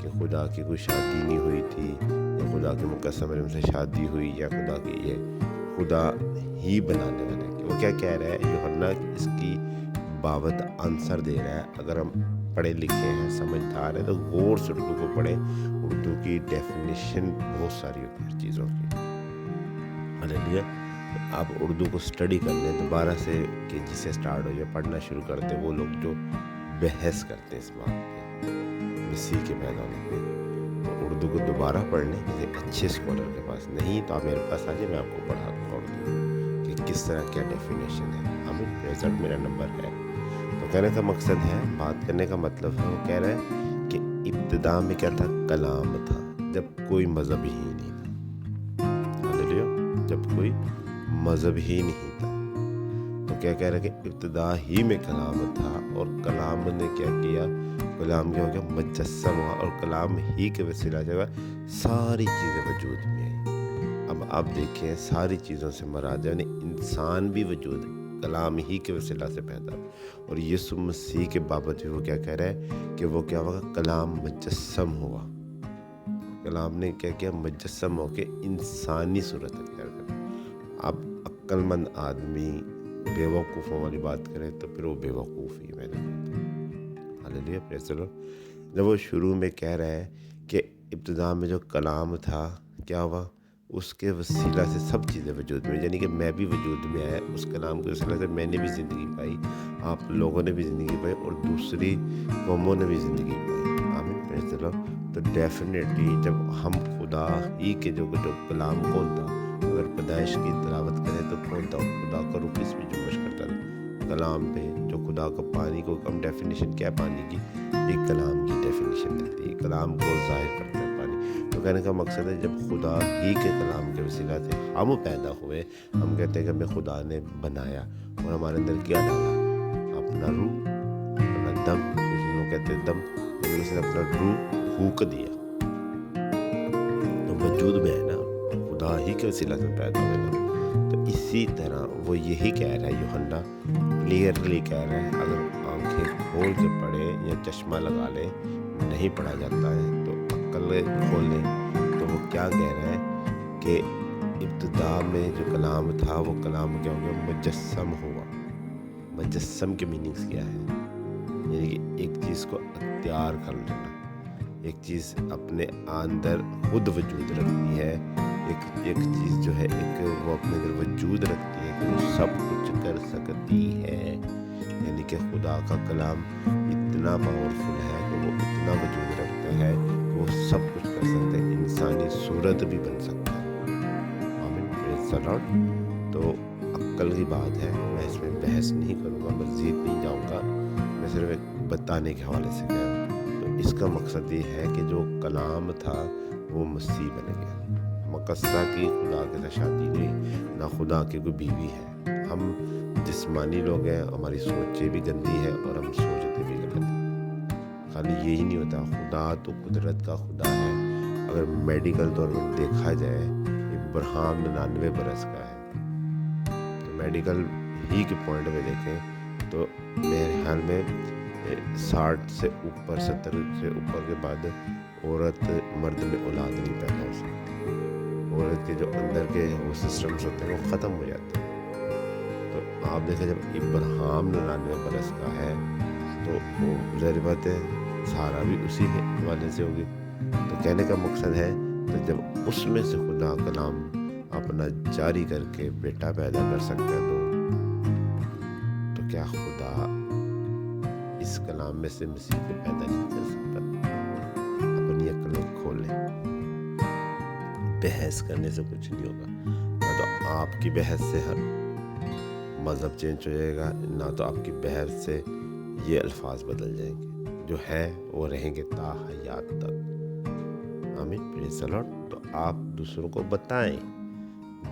کہ خدا کی کوئی شادی نہیں ہوئی تھی یا خدا کی مقدسہ مریم سے شادی ہوئی یا خدا کی یہ خدا ہی بنانے والا ہے. کہ وہ کیا کہہ رہا ہے یوحنا اس کی بابت آنسر دے رہا ہے. اگر ہم پڑھے لکھے ہیں سمجھدار ہیں تو غور سے اردو کو پڑھیں. اردو کی ڈیفینیشن بہت ساری ہوتی ہے ہر چیزوں کی. ہاللیلویا. آپ اردو کو اسٹڈی کر لیں دوبارہ سے کہ جسے سٹارٹ ہو جائے پڑھنا شروع کر دیں. وہ لوگ جو بحث کرتے ہیں اس بات پہ مسیح کے پیدا ہونے پہ تو اردو کو دوبارہ پڑھ لیں کسی اچھے اسکالر کے پاس. نہیں تو آپ میرے پاس آ جائیں میں آپ کو پڑھا دوں اردو کہ کس طرح کیا ڈیفینیشن ہے. پریزنٹ میرا نمبر ہے. تو کہنے کا مقصد ہے بات کرنے کا مطلب ہے وہ کہہ رہا ہے کہ ابتدا میں کیا تھا کلام تھا جب کوئی مذہب ہی نہیں تھا. ہاللیلویا. جب کوئی مذہب ہی نہیں تھا تو کیا کہہ رہا ہے کہ ابتدا ہی میں کلام تھا اور کلام نے کیا کیا کلام کیا ہو گیا مجسم ہوا اور کلام ہی کے وسیلہ جو ہے ساری چیزیں وجود میں آئی. اب آپ دیکھیں ساری چیزوں سے مراد یعنی انسان بھی وجود کلام ہی کے وسیلہ سے پیدا. اور یسوع مسیح کے بابت بھی وہ کیا کہہ رہا ہے کہ وہ کیا ہوگا کلام مجسم ہوا. کلام نے کیا کیا مجسم ہو کے انسانی صورت اختیار کر. اب عقل مند آدمی بے وقوفوں والی بات کرے تو پھر وہ بے وقوف ہی میں نے کہتا. ہاللیلویا. پریز دی لارڈ. جب وہ شروع میں کہہ رہا ہے کہ ابتدا میں جو کلام تھا کیا ہوا اس کے وسیلہ سے سب چیزیں وجود میں یعنی کہ میں بھی وجود میں آیا اس کلام کے وسیلہ سے میں نے بھی زندگی پائی آپ لوگوں نے بھی زندگی پائی اور دوسری قوموں نے بھی زندگی پائی. آمین. پریز دی لارڈ. تو ڈیفینیٹلی جب ہم خدا ہی کے جو کلام کون تھا اگر پیدائش کی تلاوت کریں تو کون تھا خدا کا روح کس پہ جنبش کرتا تھا کلام پہ. جو خدا کا پانی کو ہم ڈیفینیشن کیا پانی کی ایک کلام کی ڈیفینیشن دیتی ہے کلام کو ظاہر کرتا ہے پانی. تو کہنے کا مقصد ہے جب خدا ہی کے کلام کے وسیلہ سے ہم پیدا ہوئے ہم کہتے ہیں کہ ہمیں خدا نے بنایا اور ہمارے اندر کیا ڈالا اپنا روح اپنا دم. کچھ لوگ کہتے ہیں دم اس نے اپنا روح پھونک دیا تو وجود میں ہے نا خدا ہی کے وسیلہ سے پیدا ہوئے نا. تو اسی طرح وہ یہی کہہ رہا ہے یوحنا کلیئرلی کہہ رہا ہے اگر آنکھیں کھول کے پڑھے یا چشمہ لگا لے نہیں پڑھا جاتا ہے تو عقل کھول لیں تو وہ کیا کہہ رہا ہے کہ ابتدا میں جو کلام تھا وہ کلام کیا ہو گیا مجسم ہوا. مجسم کے میننگس کیا ہے یعنی کہ ایک چیز کو اختیار کر لینا. ایک چیز اپنے اندر خود وجود رکھتی ہے. ایک چیز جو ہے ایک وہ اپنے اندر وجود رکھتی ہے کہ وہ سب کچھ کر سکتی ہے. یعنی کہ خدا کا کلام اتنا پاورفل ہے کہ وہ اتنا وجود رکھتا ہے کہ وہ سب کچھ کر سکتا ہے. انسانی صورت بھی بن سکتا ہے. آمین. پریز دی لارڈ. تو عقل کی بات ہے میں اس میں بحث نہیں کروں گا مزید نہیں جاؤں گا میں صرف ایک بتانے کے حوالے سے کہا. تو اس کا مقصد یہ ہے کہ جو کلام تھا وہ مسیح بن گیا. مقدسہ کی خدا کے ساتھ شادی نہیں نہ خدا کی کوئی بیوی ہے. ہم جسمانی لوگ ہیں ہماری سوچیں بھی گندی ہے اور ہم سوچتے بھی غلط ہیں. خالی یہی نہیں ہوتا خدا تو قدرت کا خدا ہے. اگر میڈیکل طور پر دیکھا جائے ابراہیم 99 برس کا ہے تو میڈیکل ہی کے پوائنٹ میں دیکھیں تو میرے خیال میں 60 سے اوپر 70 سے اوپر کے بعد عورت مرد میں اولاد نہیں پیدا ہو سکتی. عورت کے جو اندر کے وہ سسٹمز ہوتے ہیں وہ ختم ہو جاتے ہیں. تو آپ دیکھیں جب ابراہیم 99 برس کا ہے تو وہ ظاہر بات ہے سارا بھی اسی کے حوالے سے ہوگی. تو کہنے کا مقصد ہے تو جب اس میں سے خدا کلام اپنا جاری کر کے بیٹا پیدا کر سکتا ہے تو کیا خدا اس کلام میں سے مسیح کو پیدا نہیں کر سکتا؟ اپنی عقل کھول لیں. بحث کرنے سے کچھ نہیں ہوگا. نہ تو آپ کی بحث سے ہر مذہب چینج ہو جائے گا نہ تو آپ کی بحث سے یہ الفاظ بدل جائیں گے. جو ہے وہ رہیں گے تا حیات تک. آمین. پریز دی لارڈ. تو آپ دوسروں کو بتائیں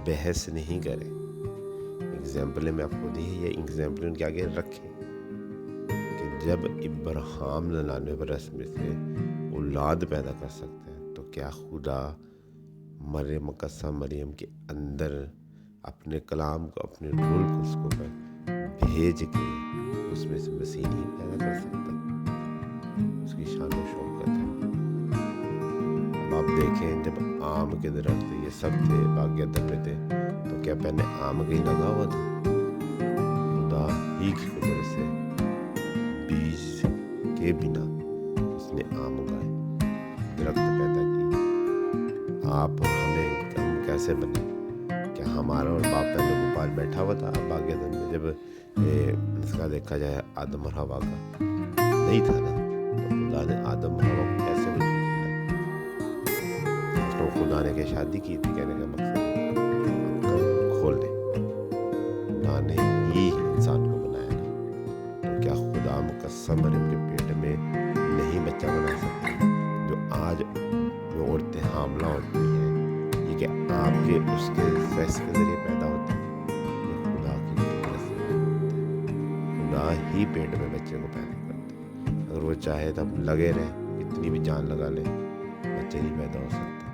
بحث نہیں کریں. اگزامپلیں میں آپ کو دی ہے یہ اگزامپل ان کے آگے رکھیں کہ جب ابراہیم 99 برس میں سے اولاد پیدا کر سکتے ہیں تو کیا خدا مریم مقدسہ مریم کے اندر اپنے کلام کو اپنے رول کو اس کو بھیج کے اس میں سے مسیح نہیں پیدا کر سکتا؟ اس کی شان و شوکت ہے۔ اب آپ دیکھیں جب آم کے درخت یہ سب تھے باغیت میں تھے تو کیا پہلے آم کہیں لگا ہوا تھا؟ خدا ہی کی قدرت سے بیج کے بنا اس نے آم اگائے، درخت پیدا کی۔ آپ اور ہم کیسے بنے؟ کیا ہمارا اور باپ پہلے گوپال بیٹھا ہوا تھا باغیت میں جب اس کا دیکھا جائے آدم اور حوا کا؟ نہیں تھا نا۔ تو خدا نے آدم اور حوا کو کیسے وجود دیا؟ تو خدا نے کیا شادی کی تھی؟ کہنے کا مقصد کھول دے، خدا نے ہی انسان کو بنایا نا۔ تو کیا خدا مقسم مریم کے پیٹ میں نہیں بچہ بنا سکتا؟ جو آج جو عورتیں حاملہ ہوتی ہیں یہ کیا آپ کے اس کے سیکس کے ذریعے پیدا ہوتی ہیں؟ یہ خدا کی قدرت سے ہوتا ہے۔ خدا ہی پیٹ میں بچے کو پیدا کرتا ہے۔ اگر وہ چاہے تو لگے رہے، اتنی بھی جان لگا لے، بچے نہیں پیدا ہو سکتا۔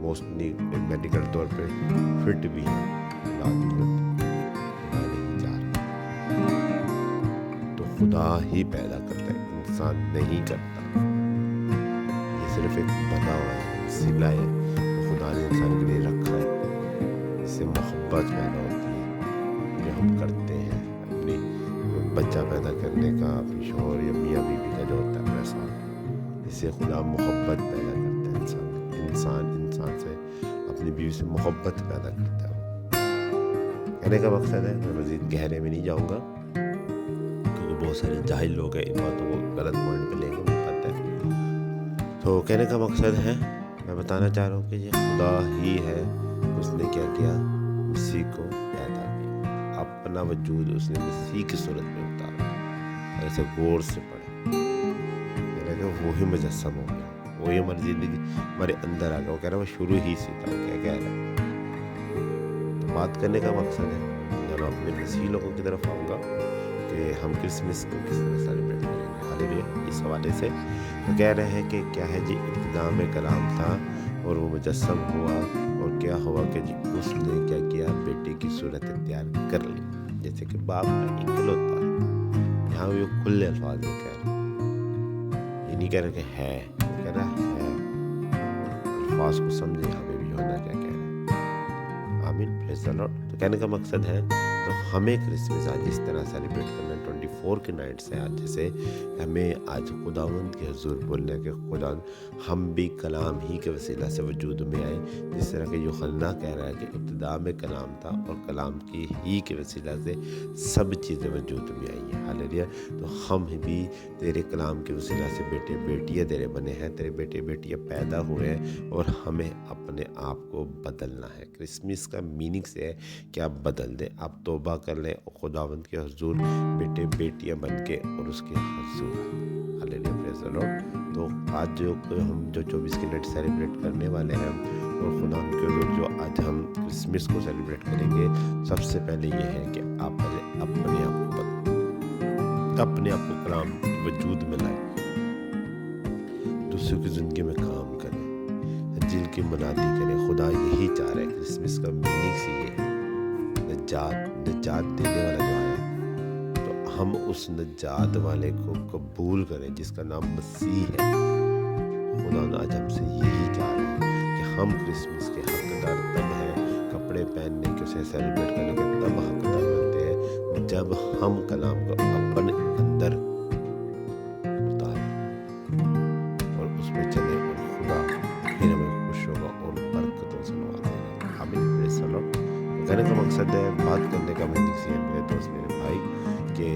موسٹلی میڈیکل طور پہ فٹ بھی ہے، خدا نہیں چاہ رہا۔ تو خدا ہی پیدا کرتا ہے، انسان نہیں کرتا۔ یہ صرف ایک بنا ہوا ہے، وسیلہ ہے خدا نے انسان کے لیے رکھا ہے۔ اس سے محبت پیدا ہوتی ہے جو ہم کرتے ہیں اپنی بچہ پیدا کرنے کا، اپنی شوہر یا میاں بیوی کا جو ہوتا ہے ویسا۔ اس سے خدا محبت پیدا کرتا ہے، انسان سے اپنی بیوی سے محبت پیدا کرتا ہے۔ کہنے کا مقصد ہے، میں مزید گہرے میں نہیں جاؤں گا کیونکہ بہت سارے جاہل لوگ ہیں، ان باتوں کو غلط پوائنٹ پہ لیں گے، مجھے پتہ ہے۔ تو کہنے کا مقصد ہے، میں بتانا چاہ رہا ہوں کہ یہ خدا ہی ہے، اس نے کیا کیا؟ مسیح کو پیدا کیا، اپنا وجود اس نے مسیح کی صورت میں اتارا۔ ایسے غور سے پڑھے، یعنی کہ وہی مجسم ہو گیا، وہی ہماری زندگی ہمارے اندر آ گیا۔ وہ کہہ رہا ہے وہ شروع ہی سے تھا، وہ کیا کہہ رہا ہے؟ تو بات کرنے کا مقصد ہے، جب اپنے مسیح لوگوں کی طرف آؤں گا کہ ہم کرسمس کو کس طرح سیلیبریٹ کریں گے، ہاللیلویا، اس حوالے سے تو کہہ رہے ہیں کہ کیا ہے جی، ابتدا میں کلام تھا اور وہ مجسم ہوا، اور کیا ہوا کہ جی اس نے کیا کیا؟ بیٹے کی صورت اختیار کر لی، جیسے کہ باپ کا اکلوتا ہے۔ یہاں وہ کھلے الفاظ میں کہہ رہے ہیں، یہ نہیں کہہ رہے کہ ہے، وہ کہہ رہا ہے۔ الفاظ کو سمجھے ہمیں بھی ہونا کیا کہہ رہے ہیں۔ آمین، پریز دی لارڈ۔ تو کہنے کا مقصد ہے تو ہمیں کرسمس آج اس طرح سیلیبریٹ کرنا ہے، 24 کے نائٹ سے آج جیسے ہمیں آج خداوند کے حضور بولنے کہ خدا ہم بھی کلام ہی کے وسیلہ سے وجود میں آئے، جس طرح کہ یوحنا کہہ رہا ہے کہ ابتدا میں کلام تھا اور کلام کی ہی کے وسیلہ سے سب چیزیں وجود میں آئی ہیں، ہاللیلویا۔ تو ہم بھی تیرے کلام کے وسیلہ سے بیٹے بیٹیاں تیرے بنے ہیں، تیرے بیٹے بیٹیاں پیدا ہوئے ہیں، اور ہمیں اپنے آپ کو بدلنا ہے۔ کرسمس کا میننگ سے ہے کہ آپ بدل دیں، آپ توبہ کر لیں اور خداوند کے حضور بیٹے بیٹیاں بن کے اور اس کے حضور، ہاللیلویا، پریز دی لارڈ۔ تو آج ہم جو 24 کی نائٹ سیلیبریٹ کرنے والے ہیں، اور خداوند کے حضور جو آج ہم کرسمس کو سیلیبریٹ کریں گے، سب سے پہلے یہ ہے کہ آپ پہلے اپنے آپ کو بدلیں، اپنے آپ کو کلام وجود میں لائیں، دوسروں کی زندگی میں کام کریں، انجیل کی منادی کریں۔ خدا یہی چاہ رہا ہے، کرسمس کا میننگ سے یہ ہے، نجات دینے والا جو آیا، تو ہم اس نجات والے کو قبول کریں جس کا نام مسیح ہے۔ خدا نے آج ہم سے یہی چاہ رہا ہے کہ ہم کرسمس کے حقدار تب ہیں، کپڑے پہننے کے، اسے سیلیبریٹ کرنے کے تب حقدار بنتے ہیں جب ہم کلام کو اپنے اندر اتاریں اور اس میں چلیں، اور خدا پھر ہمیں خوش ہوگا اور برکتوں سے نوازے گا۔ آمین، پریز دی لارڈ۔ کہنے کا مقصد ہے، بات کرنے کا میننگ سے ہے میرے دوست میرے بھائی، کہ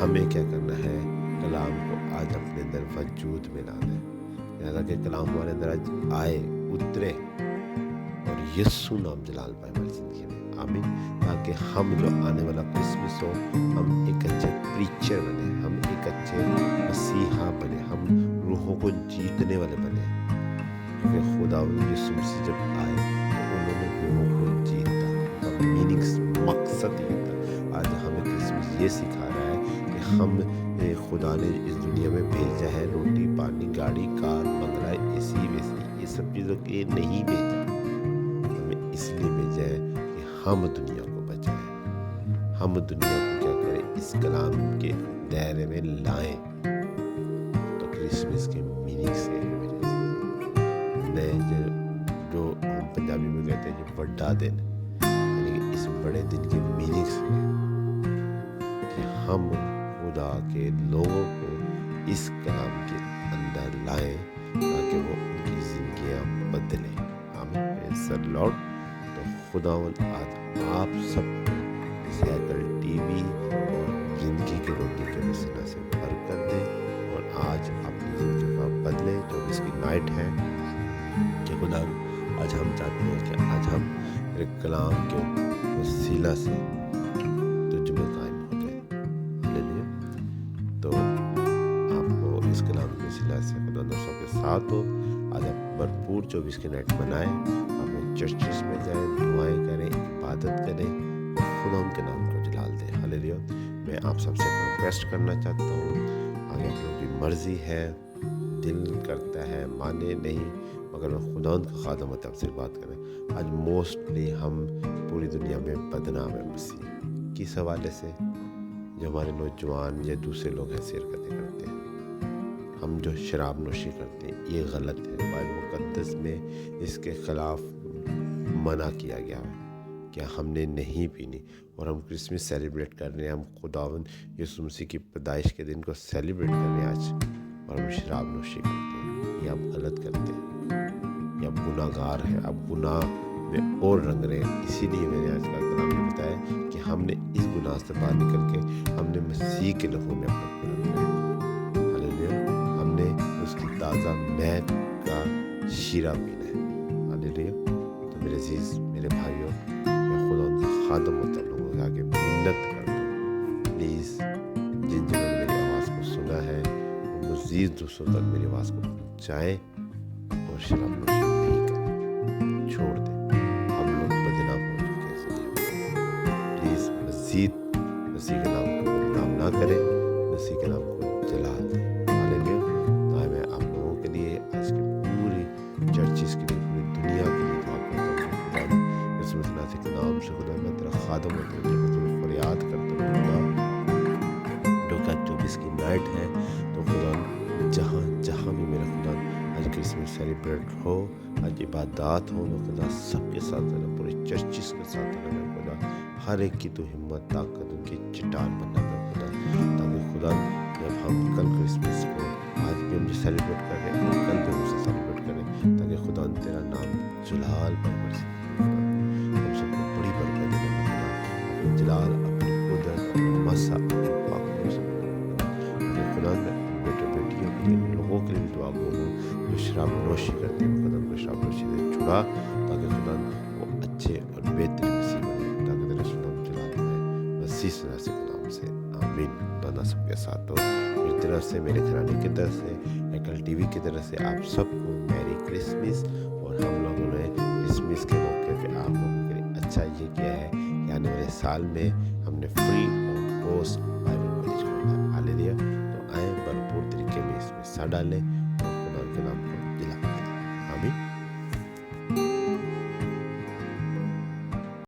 ہمیں کیا کرنا ہے؟ کلام کو آج اپنے اندر وجود میں لانا ہے، لہذا کہ کلام ہمارے اندر آج آئے، اترے، اور یسوع نام جلال پائے ہماری زندگی میں۔ آمین، تاکہ ہم جو آنے والا کرسمس ہو، ہم ایک اچھے پریچر بنے، ہم ایک اچھے مسیحا بنے، ہم روحوں کو جیتنے والے بنے، کیونکہ خدا یسوع مسیح جب آئے تو انہوں نے روحوں کو جیتا، میننگس مقصد یہ تھا۔ آج ہمیں کرسمس یہ سکھا رہا ہے کہ ہم خدا نے اس دنیا میں بھیجا ہے، روٹی پانی گاڑی کار بنگلہ اے سی ویسی یہ سب چیزوں کے لیے نہیں بھیجا، ہمیں اس لیے بھیجا ہے کہ ہم دنیا کو بچائیں، ہم دنیا کو کیا کریں؟ اس کلام کے دائرے میں لائیں، کرسمس کے میننگ سے ہے میرے عزیز. جو ہم پنجابی میں کہتے ہیں جو بڑا دن، یعنی کہ اس بڑے دن کی میننگ سے کہ ہم خدا کے لوگوں کو اس کلام کے اندر لائیں تاکہ وہ ان کی زندگیاں بدلیں. آمین. پریز دی لارڈ. تو خداوند آج آپ سب کو اس ہیکل ٹی وی اور زندگی کی روٹی کے وسیلہ سے برکت دے اور آج اپنی زندگی کا بدلے. جو اس کی نائٹ ہے کہ خدا آج ہم چاہتے ہیں کہ آج ہم تیرے کلام کے وسیلہ سے تجھ میں قائم ہو جائیں. ہاللیلویا. تو آپ کو اس کلام کے وسیلہ سے خدا نصرت کے ساتھ ہو. آج آپ بھرپور 24 کی نائٹ منائیں، اپنے چرچز میں جائیں، دعائیں کریں، عبادت کریں، خدا ان کے نام کو جلال دیں. ہاللیلویا. میں آپ سب سے ریکویسٹ کرنا چاہتا ہوں، آگے آپ لوگوں کی مرضی ہے، دل کرتا ہے مانے نہیں، مگر میں خدا ان کا خادم ہوتا ہے آپ سے بات کریں. آج موسٹلی ہم پوری دنیا میں بدنام ہے مسیح کس حوالے سے، جو ہمارے نوجوان یا دوسرے لوگ حیثیت کرتے ہیں. ہم جو شراب نوشی کرتے ہیں یہ غلط ہے. بائبل مقدس میں اس کے خلاف منع کیا گیا ہے کہ ہم نے نہیں پینی. اور ہم کرسمس سیلیبریٹ کر رہے ہیں، ہم خداوند یسوع مسیح کی پیدائش کے دن کو سیلیبریٹ کر رہے ہیں آج، اور ہم شراب نوشی کرتے ہیں. یہ آپ غلط کرتے ہیں، یہ آپ گناہ گار ہیں، آپ گناہ میں اور رنگ رہے ہیں. اسی لیے میں نے آج کا کلام یہ بتایا کہ ہم نے اس گناہ سے باہر نکل کے ہم نے مسیح کے لہو میں اپنا خون رکھنا ہے. ہم نے اس کی تازہ مہک کا شیرہ پینا ہے. ہاللیلویا. تو میرے عزیز میرے بھائیوں، میں خدا ان کا خادم ہوتا ہوں لوگوں کے آگے منت کرتا ہوں، پلیز جن جنہوں نے میری آواز کو سنا ہے وہ مزید دوسروں تک میری آواز کو پہنچائیں اور شراب نوشی نہیں کریں، چھوڑ دیں. ہم لوگ بدنام ہو چکے ہیں اس لیے پلیز مزید مسیح کے نام کو بدنام نہ کریں، مسیح کے نام کو جلال دیں. میں آپ لوگوں کے لیے آج کی پوری چرچز کے لیے پوری دنیا کے لیے دعا کرتا ہوں. خدا یسوع مسیح کے نام سے خدا میں تیرا خادم ہوتا ہوں، جب میں تمہیں فریاد کرتا ہوں خدا، جو کہ 24 کی نائٹ ہے. تو خدا جہاں جہاں بھی میرا خدا آج کرسمس سیلیبریٹ ہو، آج عبادات ہو، میں خدا سب کے ساتھ رہنا، پورے چرچز کے ساتھ رہنا. خدا ہر ایک کی تو ہمت طاقت ان کی چٹان بننا ہے خدا، تاکہ خدا جب ہم کل کرسمس کو آج بھی ہم جو سیلیبریٹ کر رہے ہیں اور کل بھی ہم اسے سیلیبریٹ کریں، تاکہ خدا تیرا نام جلال پر برسے. ہم سب کو بڑی برکت دے خدا، اپنی جلال، اپنی قدرت، اپنی مسا، اپنی پاک خدا. میں بیٹے بیٹیوں کے لیے، لوگوں کے لیے بھی دعا کروں جو شراب نوشی کرتے ہیں، خدا کو شراب نوشی سے چھڑا تاکہ خدا وہ اچھے اور بہترین مسیح بنے، تاکہ تیرا نام جلال پائے. مسیح سے نام سے آمین. خدا سب کے ساتھ ہو. میری طرف سے، میرے گھرانے کی طرف سے، ہیکل ٹی وی کی طرف سے آپ سب کو میری کرسمس. اور ہم لوگوں نے کرسمس کے موقع پہ آپ لوگوں کے لیے اچھا یہ کیا ہے کہ آنے والے سال میں ہم نے فری اور کاسٹ بائبل کالج کھولا. ہاللیلویا. تو آئیں بھرپور طریقے میں اس میں حصہ ڈالیں